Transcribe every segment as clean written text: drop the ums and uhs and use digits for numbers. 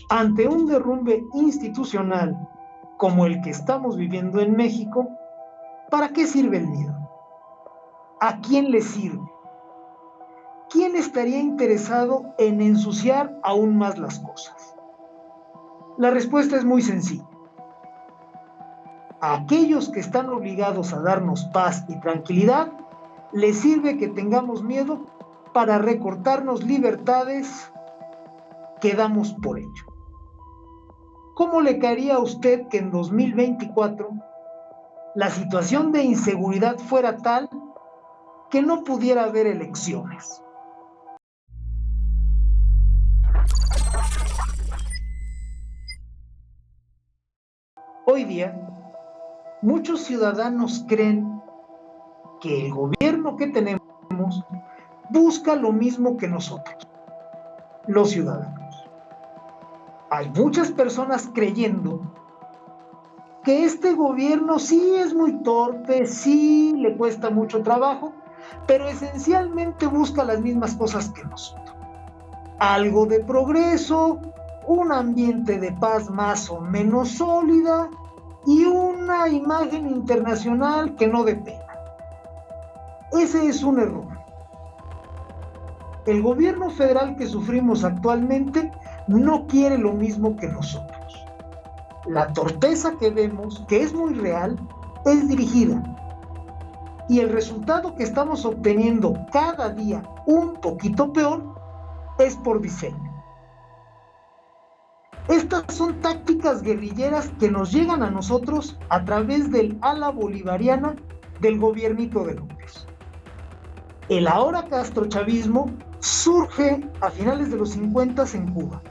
Ante un derrumbe institucional como el que estamos viviendo en México, ¿para qué sirve el miedo? ¿A quién le sirve? ¿Quién estaría interesado en ensuciar aún más las cosas? La respuesta es muy sencilla. A aquellos que están obligados a darnos paz y tranquilidad, les sirve que tengamos miedo para recortarnos libertades que damos por hecho. ¿Cómo le caería a usted que en 2024 la situación de inseguridad fuera tal que no pudiera haber elecciones? Hoy día, muchos ciudadanos creen que el gobierno que tenemos busca lo mismo que nosotros, los ciudadanos. Hay muchas personas creyendo que este gobierno sí es muy torpe, sí le cuesta mucho trabajo, pero esencialmente busca las mismas cosas que nosotros. Algo de progreso, un ambiente de paz más o menos sólida y una imagen internacional que no dé pena. Ese es un error. El gobierno federal que sufrimos actualmente no quiere lo mismo que nosotros. La torpeza que vemos, que es muy real, es dirigida. Y el resultado que estamos obteniendo cada día un poquito peor es por diseño. Estas son tácticas guerrilleras que nos llegan a nosotros a través del ala bolivariana del gobiernito de López. El ahora castrochavismo surge a finales de los 50 en Cuba.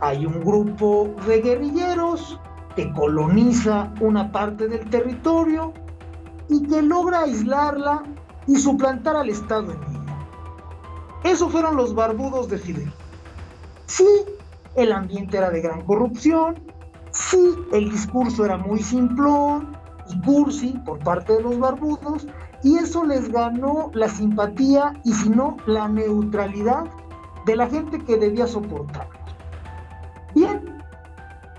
Hay un grupo de guerrilleros que coloniza una parte del territorio y que logra aislarla y suplantar al Estado en ella. Esos fueron los barbudos de Fidel. Sí, el ambiente era de gran corrupción, sí, el discurso era muy simplón y cursi por parte de los barbudos, y eso les ganó la simpatía y si no, la neutralidad de la gente que debía soportarlos. Bien,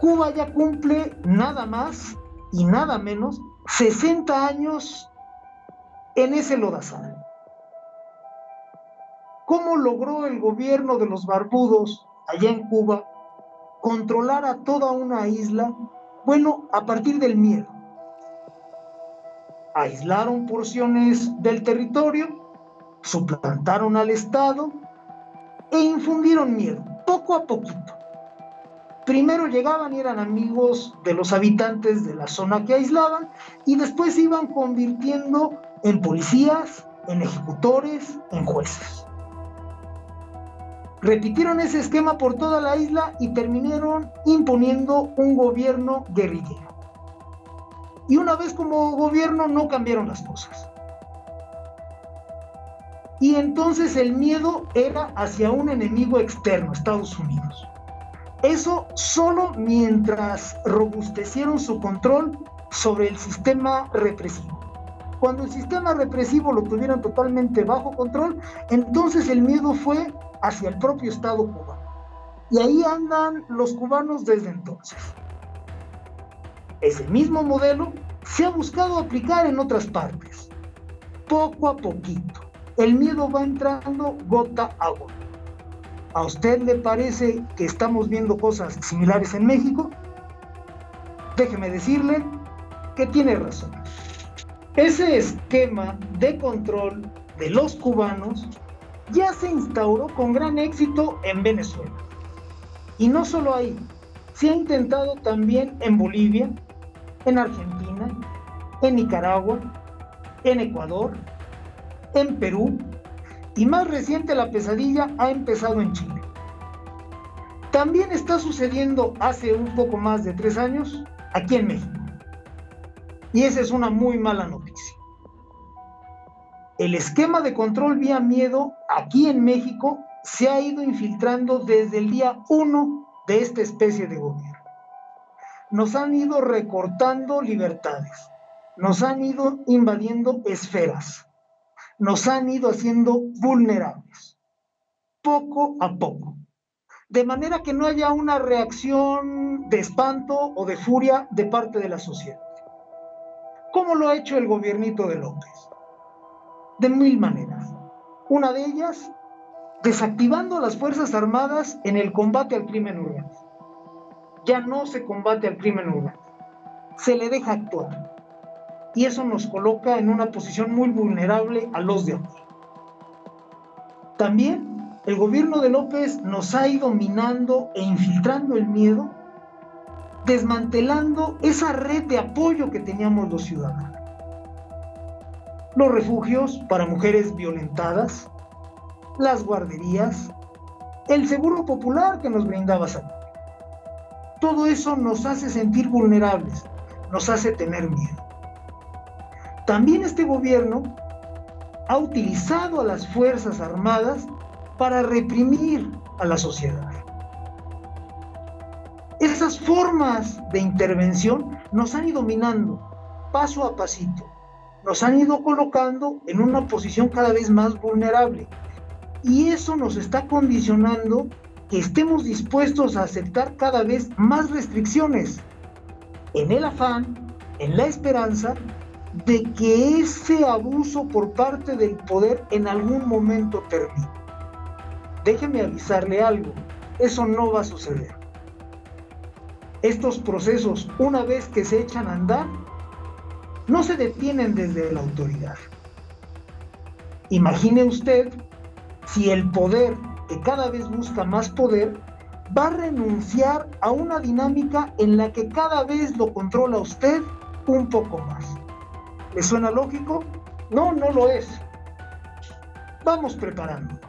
Cuba ya cumple nada más y nada menos 60 años en ese lodazal. ¿Cómo logró el gobierno de los barbudos allá en Cuba controlar a toda una isla? Bueno, a partir del miedo. Aislaron porciones del territorio, suplantaron al Estado e infundieron miedo, poco a poquito. Primero llegaban y eran amigos de los habitantes de la zona que aislaban y después se iban convirtiendo en policías, en ejecutores, en jueces. Repitieron ese esquema por toda la isla y terminaron imponiendo un gobierno guerrillero. Y una vez como gobierno no cambiaron las cosas. Y entonces el miedo era hacia un enemigo externo, Estados Unidos. Eso solo mientras robustecieron su control sobre el sistema represivo. Cuando el sistema represivo lo tuvieron totalmente bajo control, entonces el miedo fue hacia el propio Estado cubano. Y ahí andan los cubanos desde entonces. Ese mismo modelo se ha buscado aplicar en otras partes, poco a poquito. El miedo va entrando gota a gota. ¿A usted le parece que estamos viendo cosas similares en México? Déjeme decirle que tiene razón. Ese esquema de control de los cubanos ya se instauró con gran éxito en Venezuela. Y no solo ahí, se ha intentado también en Bolivia, en Argentina, en Nicaragua, en Ecuador, en Perú, y más reciente la pesadilla ha empezado en Chile. También está sucediendo hace un poco más de 3 años aquí en México. Y esa es una muy mala noticia. El esquema de control vía miedo aquí en México se ha ido infiltrando desde el día 1 de esta especie de gobierno. Nos han ido recortando libertades, nos han ido invadiendo esferas, nos han ido haciendo vulnerables, poco a poco. de manera que no haya una reacción de espanto o de furia de parte de la sociedad. ¿Cómo lo ha hecho el gobiernito de López? De mil maneras. Una de ellas, desactivando a las Fuerzas Armadas en el combate al crimen organizado. Ya no se combate al crimen organizado, se le deja actuar. Y eso nos coloca en una posición muy vulnerable a los de aquí. También el gobierno de López nos ha ido minando e infiltrando el miedo, desmantelando esa red de apoyo que teníamos los ciudadanos. Los refugios para mujeres violentadas, las guarderías, el seguro popular que nos brindaba salud. Todo eso nos hace sentir vulnerables, nos hace tener miedo. También este gobierno ha utilizado a las Fuerzas Armadas para reprimir a la sociedad. Esas formas de intervención nos han ido minando paso a pasito, nos han ido colocando en una posición cada vez más vulnerable, y eso nos está condicionando que estemos dispuestos a aceptar cada vez más restricciones, en el afán, en la esperanza de que ese abuso por parte del poder en algún momento termine. Déjeme avisarle algo, eso no va a suceder. Estos procesos, una vez que se echan a andar, no se detienen desde la autoridad. Imagine usted si el poder, que cada vez busca más poder, va a renunciar a una dinámica en la que cada vez lo controla usted un poco más. ¿Le suena lógico? No, no lo es. Vamos preparándonos.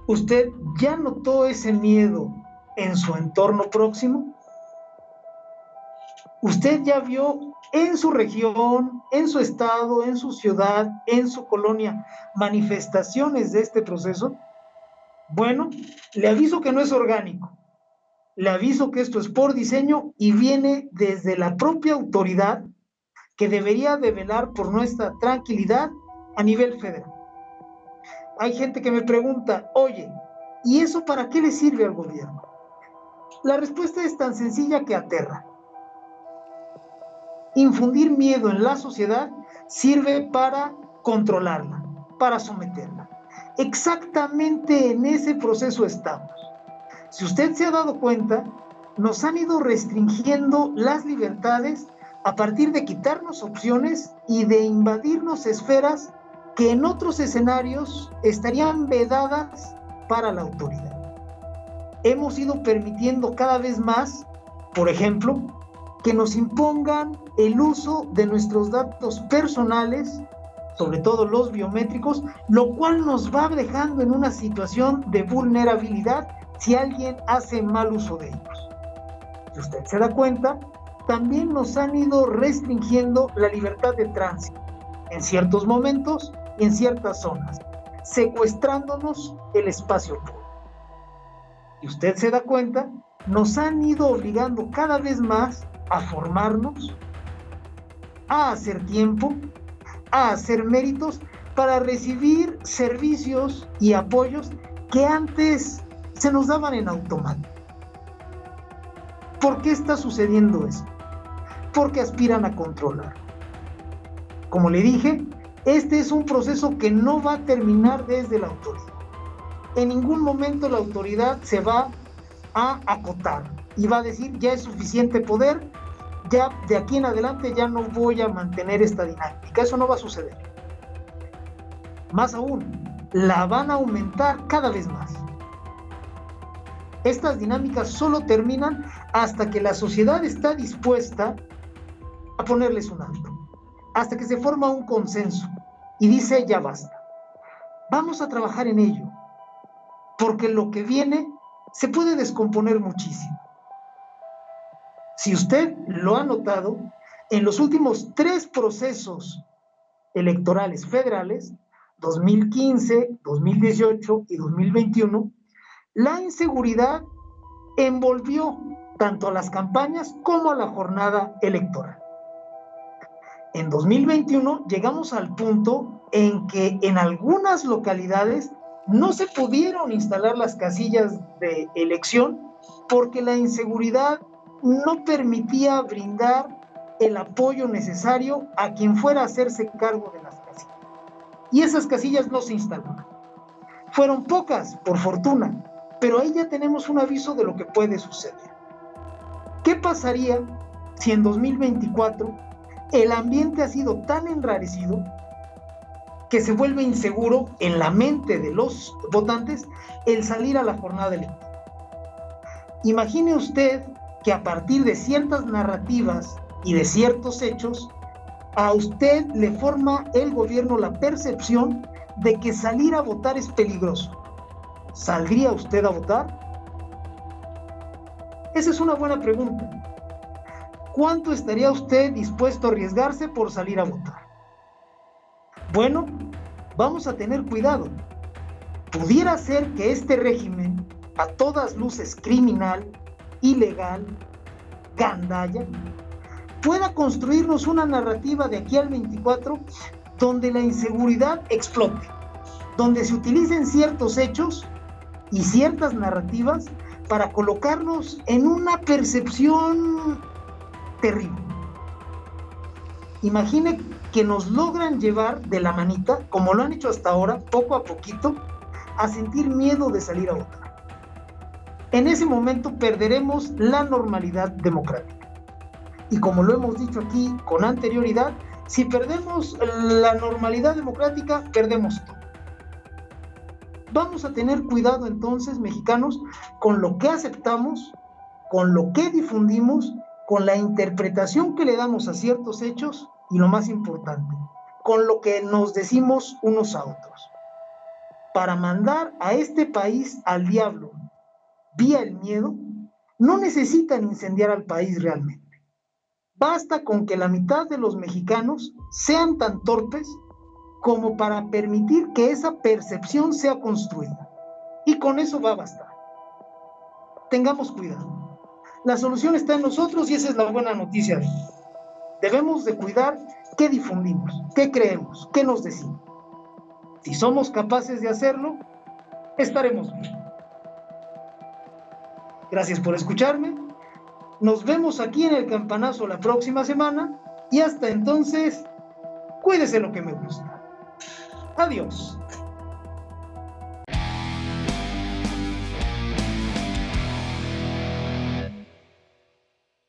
¿Usted ya notó ese miedo en su entorno próximo? ¿Usted ya vio en su región, en su estado, en su ciudad, en su colonia, manifestaciones de este proceso? Bueno, le aviso que no es orgánico. Le aviso que esto es por diseño y viene desde la propia autoridad que debería de velar por nuestra tranquilidad a nivel federal. Hay gente que me pregunta, oye, ¿y eso para qué le sirve al gobierno? La respuesta es tan sencilla que aterra. Infundir miedo en la sociedad sirve para controlarla, para someterla. Exactamente en ese proceso estamos. Si usted se ha dado cuenta, nos han ido restringiendo las libertades a partir de quitarnos opciones y de invadirnos esferas que en otros escenarios estarían vedadas para la autoridad. Hemos ido permitiendo cada vez más, por ejemplo, que nos impongan el uso de nuestros datos personales, sobre todo los biométricos, lo cual nos va dejando en una situación de vulnerabilidad si alguien hace mal uso de ellos. Si usted se da cuenta, también nos han ido restringiendo la libertad de tránsito en ciertos momentos y en ciertas zonas, secuestrándonos el espacio público. Y usted se da cuenta, nos han ido obligando cada vez más a formarnos, a hacer tiempo, a hacer méritos para recibir servicios y apoyos que antes se nos daban en automático. ¿Por qué está sucediendo eso? Porque aspiran a controlar. Como le dije, este es un proceso que no va a terminar desde la autoridad. En ningún momento la autoridad se va a acotar y va a decir, ya es suficiente poder, ya de aquí en adelante ya no voy a mantener esta dinámica. Eso no va a suceder. Más aún, la van a aumentar cada vez más. Estas dinámicas solo terminan hasta que la sociedad está dispuesta a ponerles un alto, hasta que se forma un consenso y dice ya basta. Vamos a trabajar en ello, porque lo que viene se puede descomponer muchísimo. Si usted lo ha notado, en los últimos 3 procesos electorales federales, 2015, 2018 y 2021, la inseguridad envolvió tanto a las campañas como a la jornada electoral. En 2021 llegamos al punto en que en algunas localidades No se pudieron instalar las casillas de elección porque la inseguridad no permitía brindar el apoyo necesario a quien fuera a hacerse cargo de las casillas. Y esas casillas no se instalaron. Fueron pocas, por fortuna, pero ahí ya tenemos un aviso de lo que puede suceder. ¿Qué pasaría si en 2024 el ambiente ha sido tan enrarecido que se vuelve inseguro en la mente de los votantes el salir a la jornada electoral? Imagine usted que a partir de ciertas narrativas y de ciertos hechos, a usted le forma el gobierno la percepción de que salir a votar es peligroso. ¿Saldría usted a votar? Esa es una buena pregunta. ¿Cuánto estaría usted dispuesto a arriesgarse por salir a votar? Bueno, vamos a tener cuidado. Pudiera ser que este régimen, a todas luces criminal, ilegal, gandalla, pueda construirnos una narrativa de aquí al 24 donde la inseguridad explote, donde se utilicen ciertos hechos y ciertas narrativas para colocarnos en una percepción terrible. Imagine que nos logran llevar de la manita, como lo han hecho hasta ahora, poco a poquito, a sentir miedo de salir a votar. En ese momento perderemos la normalidad democrática. Y como lo hemos dicho aquí con anterioridad, si perdemos la normalidad democrática, perdemos todo. Vamos a tener cuidado entonces, mexicanos, con lo que aceptamos, con lo que difundimos, con la interpretación que le damos a ciertos hechos y, lo más importante, con lo que nos decimos unos a otros. Para mandar a este país al diablo vía el miedo, no necesitan incendiar al país realmente. Basta con que la mitad de los mexicanos sean tan torpes como para permitir que esa percepción sea construida. Y con eso va a bastar. Tengamos cuidado. La solución está en nosotros y esa es la buena noticia. Debemos de cuidar qué difundimos, qué creemos, qué nos decimos. Si somos capaces de hacerlo, estaremos bien. Gracias por escucharme. Nos vemos aquí en el campanazo la próxima semana y hasta entonces, cuídese lo que me gusta. Adiós.